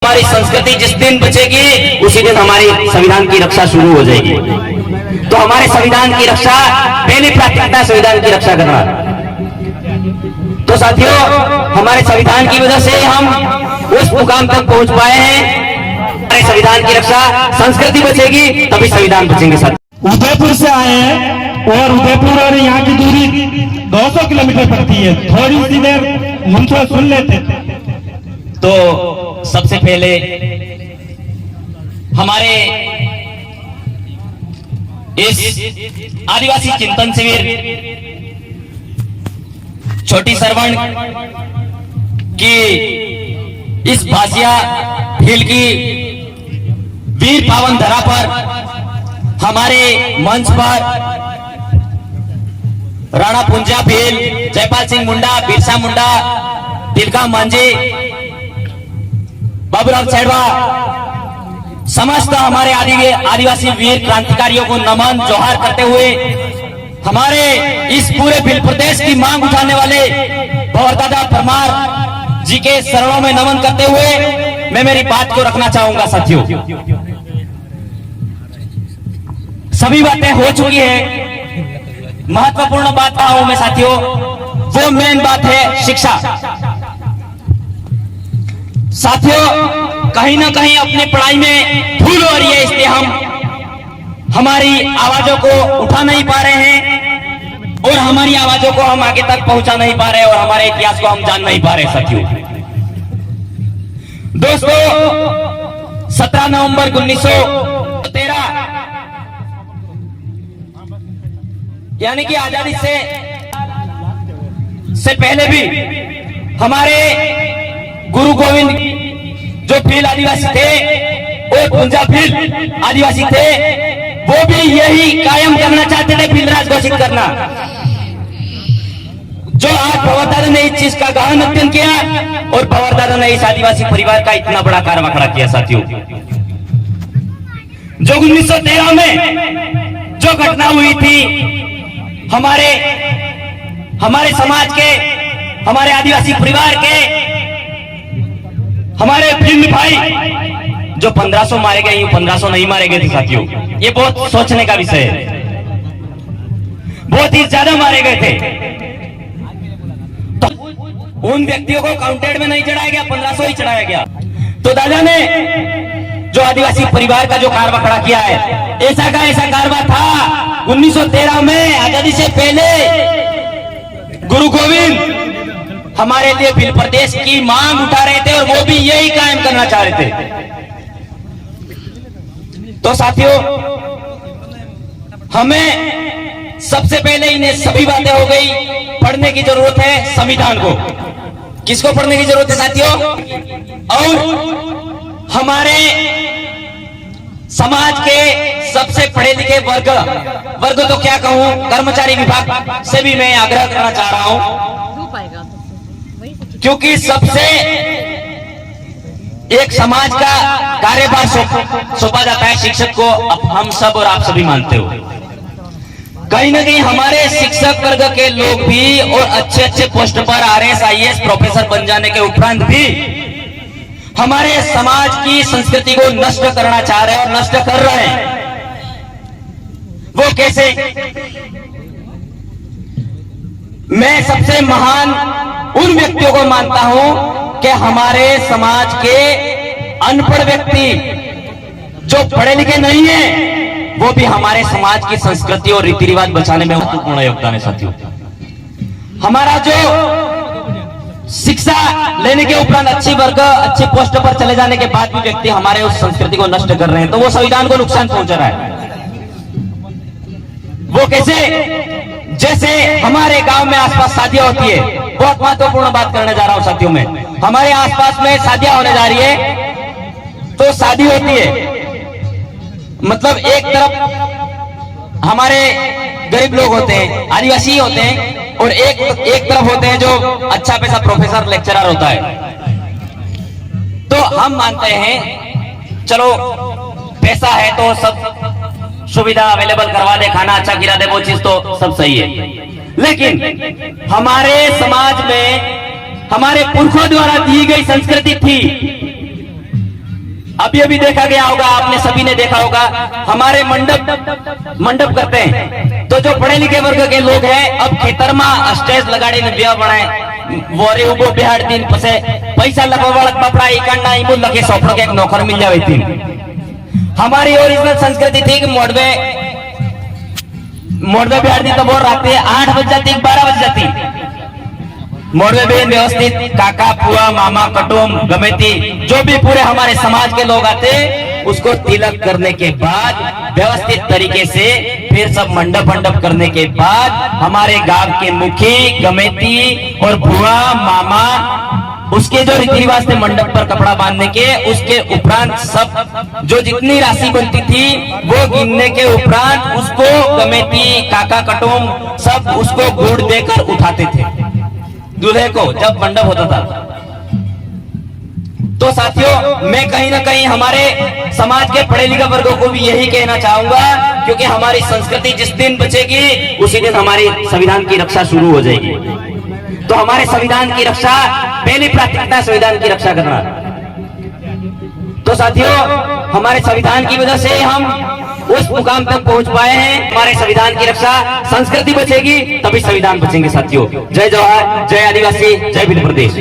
हमारी संस्कृति जिस दिन बचेगी उसी दिन हमारी संविधान की रक्षा शुरू हो जाएगी। तो हमारे संविधान की रक्षा, पहली प्राथमिकता संविधान की रक्षा करना। तो साथियों, हमारे संविधान की वजह से हम उस मुकाम तक पहुंच पाए हैं। हमारे संविधान की रक्षा, संस्कृति बचेगी तभी संविधान बचेंगे। साथियों, उदयपुर से आए हैं और उदयपुर और यहाँ की दूरी 200 किलोमीटर पड़ती है। थोड़ी सी देर हमसे सुन लेते। तो सबसे पहले हमारे इस आदिवासी चिंतन शिविर छोटी सरवण की इस भासिया भील की वीर पावन धरा पर हमारे मंच पर राणा पुंजा भील, जयपाल सिंह मुंडा, बिरसा मुंडा, तिलका मांझी, बाबूराव सेठवा, समस्त हमारे आदिवासी वीर क्रांतिकारियों को नमन जोहार करते हुए हमारे इस पूरे भील प्रदेश की मांग उठाने वाले भंवरदादा परमार जी के चरणों में नमन करते हुए मैं मेरी बात को रखना चाहूंगा। साथियों, सभी बातें हो चुकी है। महत्वपूर्ण बात कहा हूं मैं साथियों, वो मेन बात है शिक्षा। साथियों, कहीं ना कहीं अपनी पढ़ाई में भूल हो रही है, इसलिए हम हमारी आवाजों को उठा नहीं पा रहे हैं और हमारी आवाजों को हम आगे तक पहुंचा नहीं पा रहे और हमारे इतिहास को हम जान नहीं पा रहे। साथियों, दोस्तों, 17 नवंबर 1913 यानी कि आजादी से पहले भी हमारे गुरु गोविंद जो भील आदिवासी थे और पुंजा भील आदिवासी थे, वो भी यही कायम करना चाहते थे, भील राज घोषित करना। जो आज भंवरदादा ने इस चीज का गहन अध्ययन किया और भंवरदादा ने इस आदिवासी परिवार का इतना बड़ा कारवा खड़ा किया। साथियों, जो 1913 में जो घटना हुई थी हमारे समाज के, हमारे आदिवासी परिवार के, हमारे भील भाई जो 1500 मारे गए, 1500 नहीं मारे गए थे। साथियों, ये बहुत सोचने का विषय है। बहुत ही ज्यादा मारे गए थे। तो उन व्यक्तियों को काउंटेड में नहीं चढ़ाया गया, 1500 ही चढ़ाया गया। तो दादा ने जो आदिवासी परिवार का जो कारवा खड़ा किया है, ऐसा का ऐसा कारवा था 1913 में, आजादी से पहले गुरु गोविंद हमारे लिए भील प्रदेश की मांग उठा रहे थे और वो भी यही कायम करना चाह रहे थे। तो साथियों, हमें सबसे पहले इन्हें सभी बातें हो गई, पढ़ने की जरूरत है संविधान को। किसको पढ़ने की जरूरत है साथियों? और हमारे समाज के सबसे पढ़े लिखे वर्ग तो क्या कहूं, कर्मचारी विभाग से भी मैं आग्रह करना चाह रहा हूं, क्योंकि सबसे एक समाज का कार्यभार सौंपा जाता है शिक्षक को, अब हम सब और आप सभी मानते हो। कहीं ना कहीं हमारे शिक्षक वर्ग के लोग भी और अच्छे अच्छे पोस्ट पर RS IAS प्रोफेसर बन जाने के उपरांत भी हमारे समाज की संस्कृति को नष्ट करना चाह रहे हैं और नष्ट कर रहे हैं। वो कैसे? मैं सबसे महान उन व्यक्तियों को मानता हूं कि हमारे समाज के अनपढ़ व्यक्ति जो पढ़े लिखे नहीं है, वो भी हमारे समाज की संस्कृति और रीति रिवाज बचाने में महत्वपूर्ण योगदान है। साथियों, हमारा जो शिक्षा लेने के उपरांत अच्छी पोस्ट पर चले जाने के बाद भी व्यक्ति हमारे उस संस्कृति को नष्ट कर रहे हैं, तो वो संविधान को नुकसान पहुंचा रहा है। वो कैसे? जैसे हमारे गांव में आसपास शादियां होती है, बहुत महत्वपूर्ण बात करने जा रहा हूं साथियों में। हमारे आसपास में शादियां होने जा रही है, तो शादी होती है, मतलब एक तरफ हमारे गरीब लोग होते हैं, आदिवासी होते हैं, और एक तरफ होते हैं जो अच्छा पैसा प्रोफेसर लेक्चरर होता है। तो हम मानते हैं चलो पैसा है तो सब सुविधा अवेलेबल करवा दे, खाना अच्छा खिला दे, वो चीज तो सब सही है। लेकिन हमारे समाज में हमारे पुरखों द्वारा दी गई संस्कृति थी अभी अभी देखा गया होगा, आपने सभी ने देखा होगा, हमारे मंडप करते हैं तो जो पढ़े लिखे वर्ग के लोग हैं अब खेतर में स्टेज लगाड़ी ने ब्याह बनाए वोरे उबो बिहार दिन पसे पैसा लगवावड़ कपड़ा इकंडा इमु लगे सोफड़ के एक नौकर मिल जावे थी। हमारी ओरिजिनल संस्कृति थी कि मोड़वे बिहार दिन तो बोल रखते 8 बज जाती 12 बज जाती मोड़वे बेन व्यवस्थित काका पुआ मामा कटुम गमेती जो भी पूरे हमारे समाज के लोग आते उसको तिलक करने के बाद व्यवस्थित तरीके से फिर सब मंडप करने के बाद हमारे गांव के मुखी गमेती और बुआ मामा उसके जो रीति रिवाज थे मंडप पर कपड़ा बांधने के, उसके उपरांत सब जो जितनी राशि बनती थी वो गिनने के उपरांत उसको गमेती काका कटुम सब उसको गुड़ देकर उठाते थे दूल्हे को जब मंडप होता था। तो साथियों मैं कहीं ना कहीं हमारे समाज के पढ़े लिखे वर्गों को भी यही कहना चाहूंगा, क्योंकि हमारी संस्कृति जिस दिन बचेगी उसी दिन हमारी संविधान की रक्षा शुरू हो जाएगी। तो हमारे संविधान की रक्षा पहली प्राथमिकता संविधान की रक्षा करना। तो साथियों हमारे संविधान की वजह से हम उस मुकाम तक पहुंच पाए हैं। हमारे संविधान की रक्षा, संस्कृति बचेगी तभी संविधान बचेंगे साथियों। जय जवाहर, जय आदिवासी, जय भिल प्रदेश।